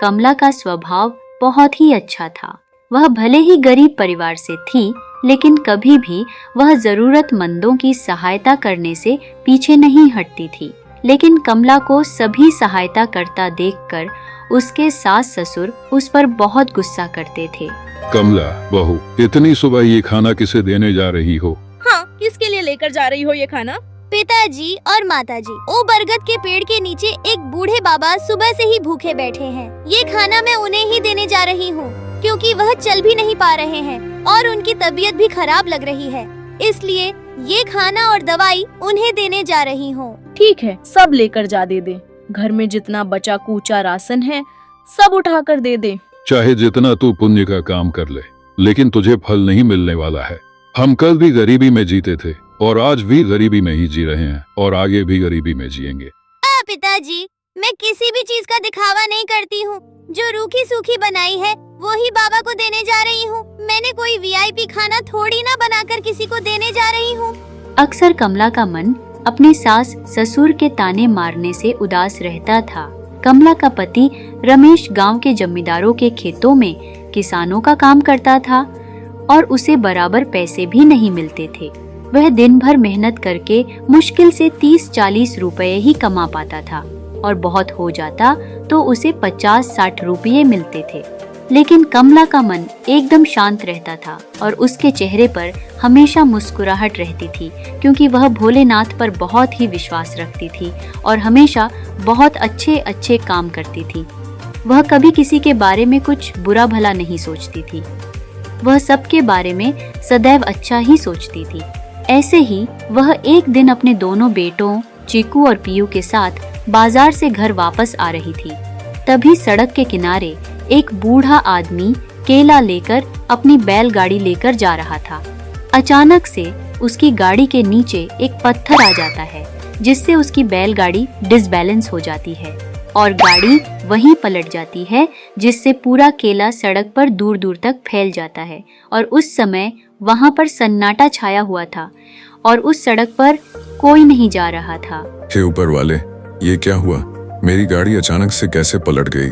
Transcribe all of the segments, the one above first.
कमला का स्वभाव बहुत ही अच्छा था। वह भले ही गरीब परिवार से थी, लेकिन कभी भी वह जरूरतमंदों की सहायता करने से पीछे नहीं हटती थी। लेकिन कमला को सभी सहायता करता देखकर उसके सास ससुर उस पर बहुत गुस्सा करते थे। कमला बहू, इतनी सुबह ये खाना किसे देने जा रही हो? हाँ, किसके लिए लेकर जा रही हो ये खाना? पिताजी और माताजी, ओ बरगद के पेड़ के नीचे एक बूढ़े बाबा सुबह से ही भूखे बैठे हैं। ये खाना मैं उन्हें ही देने जा रही हूँ, क्योंकि वह चल भी नहीं पा रहे हैं और उनकी तबीयत भी खराब लग रही है। इसलिए ये खाना और दवाई उन्हें देने जा रही हूँ। ठीक है, सब लेकर जा दे। घर में जितना बचा कूचा राशन है सब उठाकर दे दे। चाहे जितना तू पुण्य का काम कर ले, लेकिन तुझे फल नहीं मिलने वाला है। हम कल भी गरीबी में जीते थे और आज भी गरीबी में ही जी रहे हैं और आगे भी गरीबी में जिएंगे। पिताजी, मैं किसी भी चीज का दिखावा नहीं करती हूँ। जो रूखी सूखी बनाई है वो ही बाबा को देने जा रही हूँ। मैंने कोई वीआईपी खाना थोड़ी ना बनाकर किसी को देने जा रही हूँ। अक्सर कमला का मन अपने सास ससुर के ताने मारने से उदास रहता था। कमला का पति रमेश गांव के जमींदारों के खेतों में किसानों का काम करता था और उसे बराबर पैसे भी नहीं मिलते थे। वह दिन भर मेहनत करके मुश्किल से 30-40 रुपए ही कमा पाता था और बहुत हो जाता तो उसे 50-60 रुपये मिलते थे। लेकिन कमला का मन एकदम शांत रहता था और उसके चेहरे पर हमेशा मुस्कुराहट रहती थी, क्योंकि वह भोलेनाथ पर बहुत ही विश्वास रखती थी और हमेशा बहुत अच्छे अच्छे काम करती थी। वह कभी किसी के बारे में कुछ बुरा भला नहीं सोचती थी। वह सबके बारे में सदैव अच्छा ही सोचती थी। ऐसे ही वह एक दिन अपने दोनों बेटों चीकू और पीयू के साथ बाजार से घर वापस आ रही थी। तभी सड़क के किनारे एक बूढ़ा आदमी केला लेकर अपनी बैलगाड़ी लेकर जा रहा था। अचानक से उसकी गाड़ी के नीचे एक पत्थर आ जाता है, जिससे उसकी बैलगाड़ी डिसबैलेंस हो जाती है और गाड़ी वहीं पलट जाती है, जिससे पूरा केला सड़क पर दूर दूर तक फैल जाता है। और उस समय वहां पर सन्नाटा छाया हुआ था और उस सड़क पर कोई नहीं जा रहा था। हे ऊपर वाले, ये क्या हुआ? मेरी गाड़ी अचानक से कैसे पलट गई?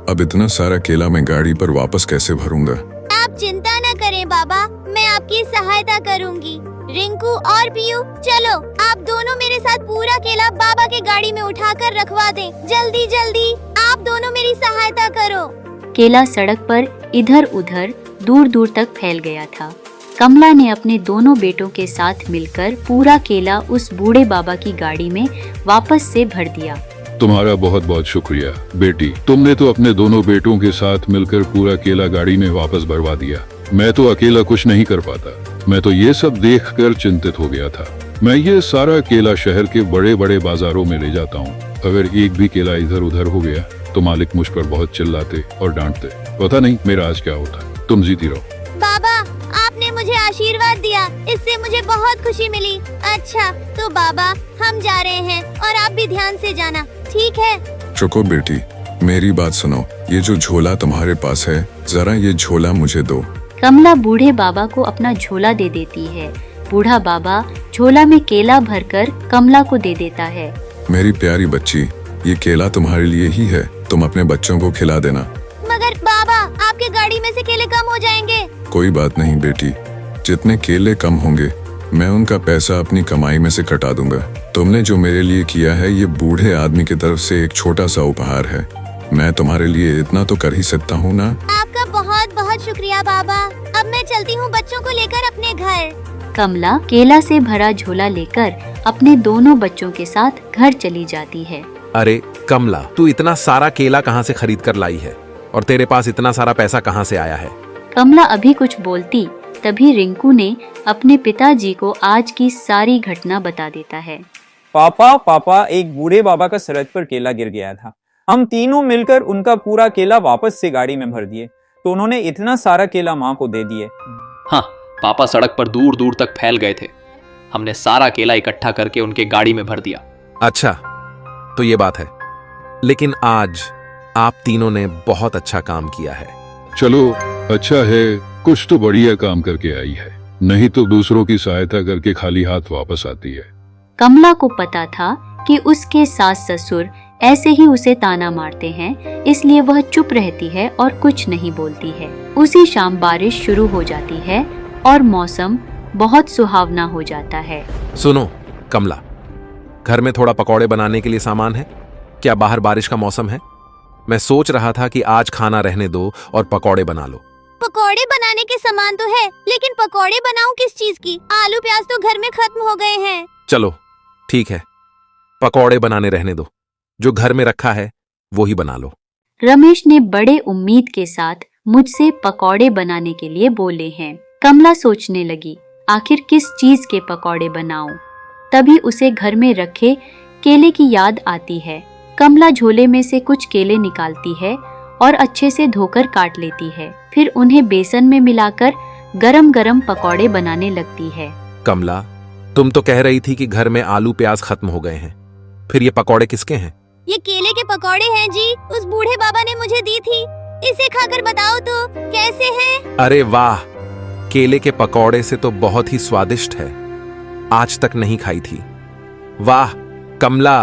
अब इतना सारा केला मैं गाड़ी पर वापस कैसे भरूंगा? आप चिंता न करें बाबा, मैं आपकी सहायता करूंगी। रिंकू और पीयू, चलो आप दोनों मेरे साथ पूरा केला बाबा के गाड़ी में उठाकर रखवा दें। जल्दी जल्दी, आप दोनों मेरी सहायता करो। केला सड़क पर इधर उधर दूर दूर तक फैल गया था। कमला ने अपने दोनों बेटों के साथ मिलकर पूरा केला उस बूढ़े बाबा की गाड़ी में वापस से भर दिया। तुम्हारा बहुत बहुत शुक्रिया बेटी, तुमने तो अपने दोनों बेटों के साथ मिलकर पूरा केला गाड़ी में वापस भरवा दिया। मैं तो अकेला कुछ नहीं कर पाता। मैं तो ये सब देखकर चिंतित हो गया था। मैं ये सारा केला शहर के बड़े बड़े बाजारों में ले जाता हूँ। अगर एक भी केला इधर उधर हो गया तो मालिक मुझ पर बहुत चिल्लाते और डांटते। पता नहीं मेरा आज क्या होता। तुम जीती रहो। बाबा, आपने मुझे आशीर्वाद दिया, इससे मुझे बहुत खुशी मिली। अच्छा तो बाबा, हम जा रहे हैं और आप भी ध्यान से जाना, ठीक है? रुको बेटी, मेरी बात सुनो। ये जो झोला तुम्हारे पास है, जरा ये झोला मुझे दो। कमला बूढ़े बाबा को अपना झोला दे देती है। बूढ़ा बाबा झोला में केला भरकर कमला को दे देता है। मेरी प्यारी बच्ची, ये केला तुम्हारे लिए ही है, तुम अपने बच्चों को खिला देना। मगर बाबा, आपके गाड़ी में से केले कम हो जाएंगे। कोई बात नहीं बेटी, जितने केले कम होंगे मैं उनका पैसा अपनी कमाई में से कटा दूंगा। तुमने जो मेरे लिए किया है, ये बूढ़े आदमी की तरफ से एक छोटा सा उपहार है। मैं तुम्हारे लिए इतना तो कर ही सकता हूँ ना। आपका बहुत बहुत शुक्रिया बाबा। अब मैं चलती हूँ बच्चों को लेकर अपने घर। कमला केला से भरा झोला लेकर अपने दोनों बच्चों के साथ घर चली जाती है। अरे कमला, तू इतना सारा केला कहाँ से खरीद कर लाई है और तेरे पास इतना सारा पैसा कहाँ से आया है? कमला अभी कुछ बोलती तभी रिंकू ने अपने पिताजी को आज की सारी घटना बता देता है। पापा, एक बूढ़े बाबा का सड़क पर केला गिर गया था। हम तीनों मिलकर उनका पूरा केला वापस से गाड़ी में भर दिए, तो उन्होंने इतना सारा केला माँ को दे दिए। हाँ, पापा सड़क पर दूर दूर तक फैल गए थे। हमने सारा केला इकट्ठा करके उनके गाड़ी में भर दिया। अच्छा, तो ये बात है। लेकिन आज आप तीनों ने बहुत अच्छा काम किया है। चलो अच्छा है, कुछ तो बढ़िया काम करके आई है, नहीं तो दूसरों की सहायता करके खाली हाथ वापस आती है। कमला को पता था कि उसके सास ससुर ऐसे ही उसे ताना मारते हैं, इसलिए वह चुप रहती है और कुछ नहीं बोलती है। उसी शाम बारिश शुरू हो जाती है और मौसम बहुत सुहावना हो जाता है। सुनो कमला, घर में थोड़ा पकौड़े बनाने के लिए सामान है क्या? बाहर बारिश का मौसम है। मैं सोच रहा था कि आज खाना रहने दो और पकौड़े बना लो। पकौड़े बनाने के सामान तो है, लेकिन पकौड़े बनाऊं किस चीज की? आलू प्याज तो घर में खत्म हो गए हैं। चलो ठीक है, पकौड़े बनाने रहने दो, जो घर में रखा है वो ही बना लो। रमेश ने बड़े उम्मीद के साथ मुझसे पकौड़े बनाने के लिए बोले हैं। कमला सोचने लगी, आखिर किस चीज के पकौड़े बनाऊं? तभी उसे घर में रखे केले की याद आती है। कमला झोले में से कुछ केले निकालती है और अच्छे से धोकर काट लेती है। फिर उन्हें बेसन में मिलाकर गरम गरम पकौड़े बनाने लगती है। कमला, तुम तो कह रही थी कि घर में आलू प्याज खत्म हो गए हैं, फिर ये पकौड़े किसके हैं? ये केले के पकौड़े हैं जी, उस बूढ़े बाबा ने मुझे दी थी। इसे खाकर बताओ तो कैसे हैं? अरे वाह, केले के पकौड़े से तो बहुत ही स्वादिष्ट है, आज तक नहीं खाई थी। वाह कमला,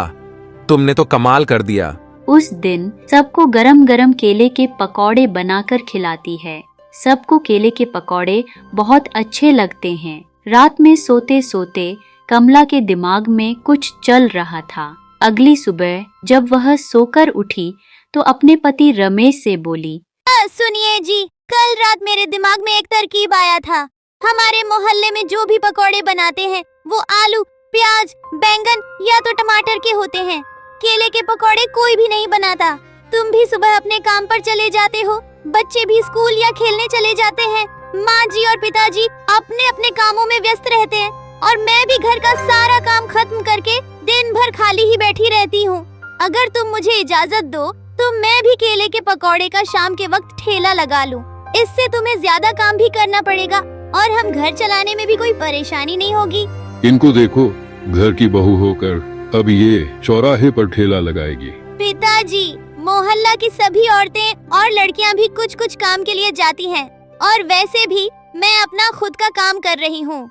तुमने तो कमाल कर दिया। उस दिन सबको गरम गरम केले के पकौड़े बनाकर खिलाती है। सबको केले के पकौड़े बहुत अच्छे लगते हैं। रात में सोते सोते कमला के दिमाग में कुछ चल रहा था। अगली सुबह जब वह सोकर उठी तो अपने पति रमेश से बोली, सुनिए जी, कल रात मेरे दिमाग में एक तरकीब आया था। हमारे मोहल्ले में जो भी पकौड़े बनाते हैं वो आलू, प्याज, बैंगन या तो टमाटर के होते हैं। केले के पकौड़े कोई भी नहीं बनाता। तुम भी सुबह अपने काम पर चले जाते हो, बच्चे भी स्कूल या खेलने चले जाते हैं, माँ जी और पिताजी अपने अपने कामों में व्यस्त रहते हैं और मैं भी घर का सारा काम खत्म करके दिन भर खाली ही बैठी रहती हूँ। अगर तुम मुझे इजाजत दो तो मैं भी केले के पकौड़े का शाम के वक्त ठेला लगा लूँ। इससे तुम्हें ज्यादा काम भी करना पड़ेगा और हम घर चलाने में भी कोई परेशानी नहीं होगी। इनको देखो, घर की बहू होकर अब ये चौराहे पर ठेला लगाएगी। पिताजी, मोहल्ला की सभी औरतें और लड़कियां भी कुछ कुछ काम के लिए जाती हैं और वैसे भी मैं अपना खुद का काम कर रही हूँ।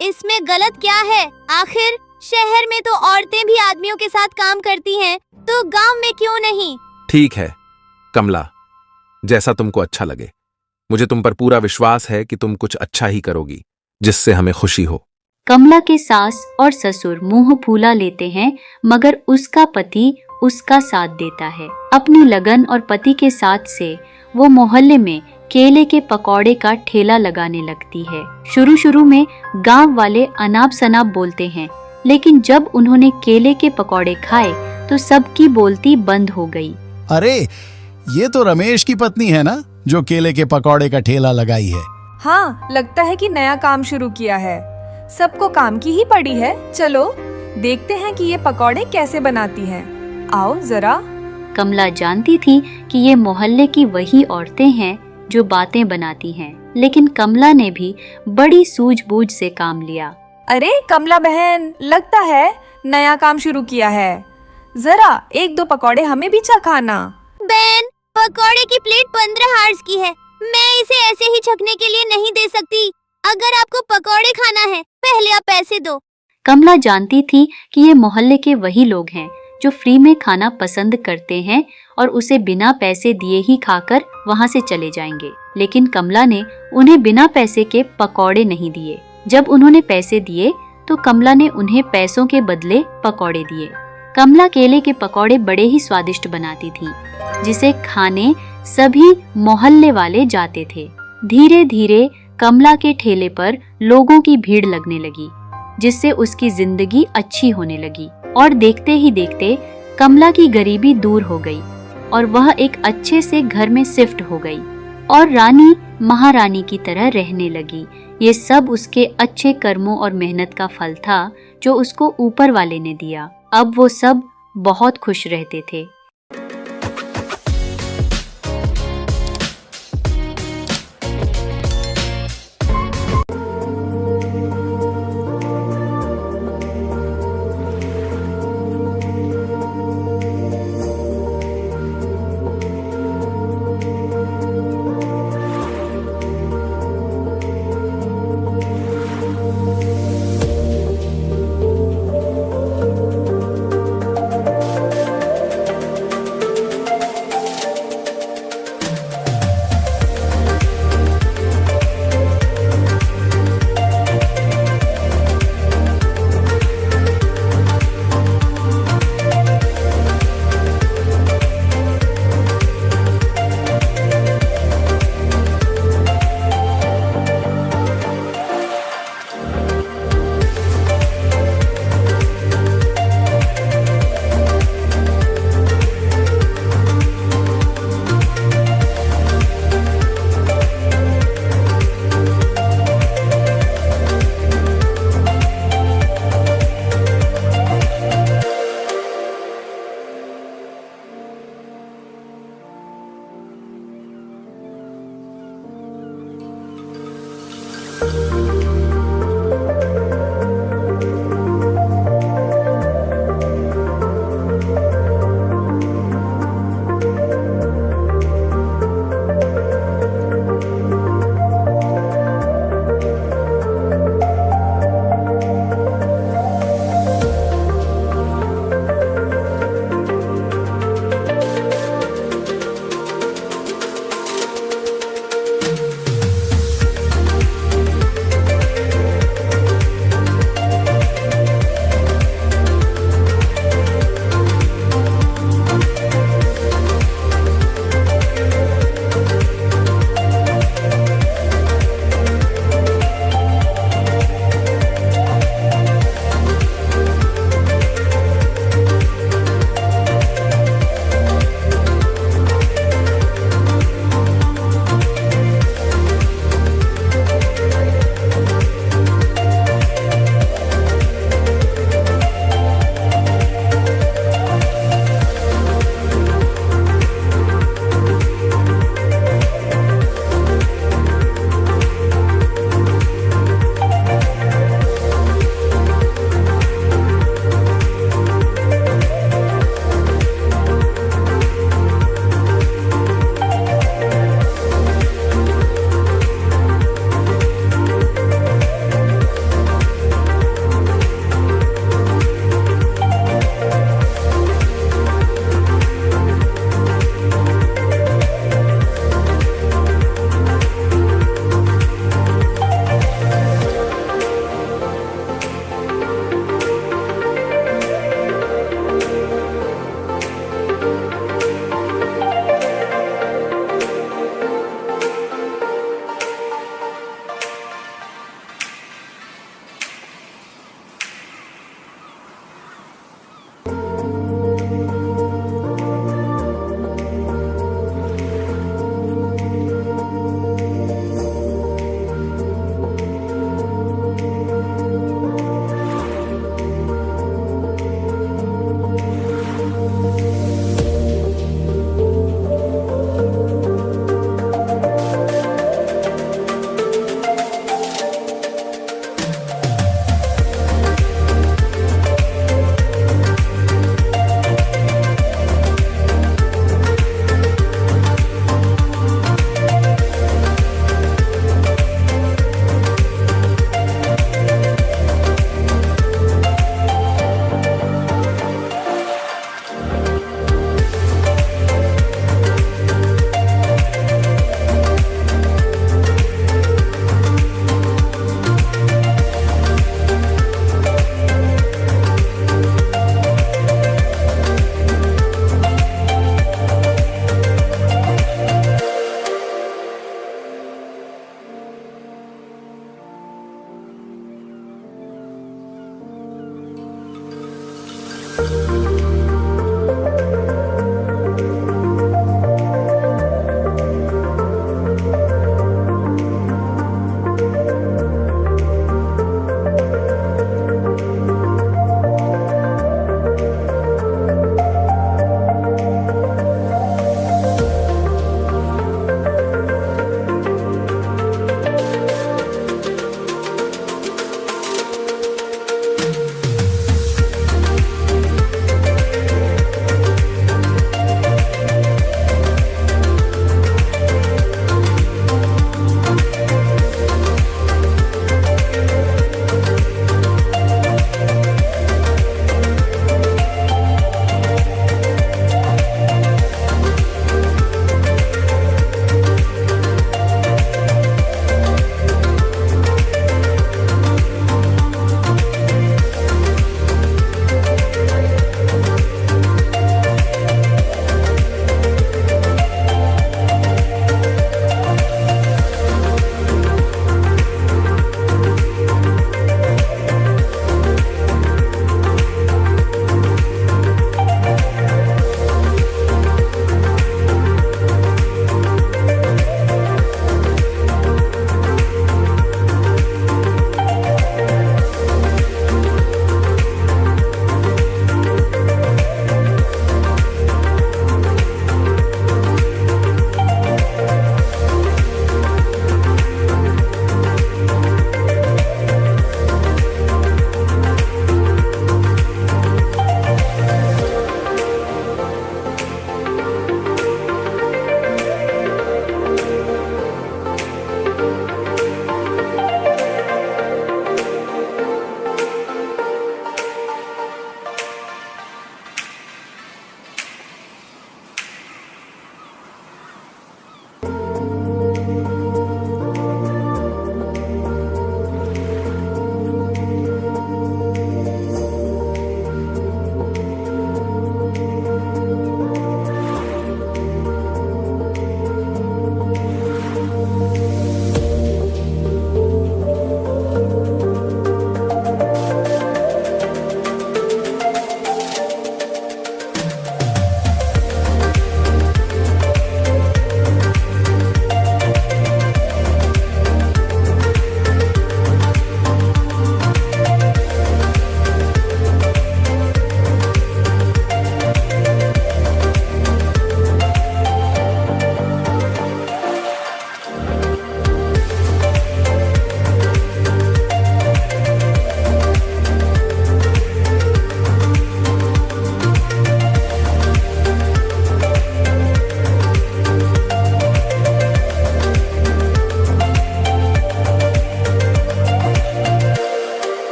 इसमें गलत क्या है? आखिर शहर में तो औरतें भी आदमियों के साथ काम करती हैं, तो गांव में क्यों नहीं? ठीक है कमला, जैसा तुमको अच्छा लगे। मुझे तुम पर पूरा विश्वास है कि तुम कुछ अच्छा ही करोगी जिससे हमें खुशी हो। कमला के सास और ससुर मुंह फूला लेते हैं, मगर उसका पति उसका साथ देता है। अपनी लगन और पति के साथ से वो मोहल्ले में केले के पकौड़े का ठेला लगाने लगती है। शुरू शुरू में गांव वाले अनाप शनाप बोलते हैं, लेकिन जब उन्होंने केले के पकौड़े खाए तो सबकी बोलती बंद हो गई। अरे ये तो रमेश की पत्नी है ना, जो केले के पकौड़े का ठेला लगाई है। हाँ, लगता है कि नया काम शुरू किया है। सबको काम की ही पड़ी है। चलो देखते हैं कि ये पकौड़े कैसे बनाती हैं। आओ जरा। कमला जानती थी कि ये मोहल्ले की वही औरतें हैं जो बातें बनाती हैं, लेकिन कमला ने भी बड़ी सूझबूझ से काम लिया। अरे कमला बहन, लगता है नया काम शुरू किया है। जरा एक दो पकौड़े हमें भी चखाना। बहन, पकौड़े की प्लेट 15 हार्स की है, मैं इसे ऐसे ही छकने के लिए नहीं दे सकती। अगर आपको पकौड़े खाना है, पहले आप पैसे दो। कमला जानती थी कि ये मोहल्ले के वही लोग हैं जो फ्री में खाना पसंद करते हैं और उसे बिना पैसे दिए ही खाकर वहाँ से चले जाएंगे, लेकिन कमला ने उन्हें बिना पैसे के पकौड़े नहीं दिए। जब उन्होंने पैसे दिए तो कमला ने उन्हें पैसों के बदले पकौड़े दिए। कमला केले के पकौड़े बड़े ही स्वादिष्ट बनाती थी, जिसे खाने सभी मोहल्ले वाले जाते थे। धीरे धीरे कमला के ठेले पर लोगों की भीड़ लगने लगी, जिससे उसकी जिंदगी अच्छी होने लगी और देखते ही देखते कमला की गरीबी दूर हो गई और वह एक अच्छे से घर में शिफ्ट हो गई और रानी महारानी की तरह रहने लगी। ये सब उसके अच्छे कर्मों और मेहनत का फल था जो उसको ऊपर वाले ने दिया। अब वो सब बहुत खुश रहते थे।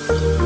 है।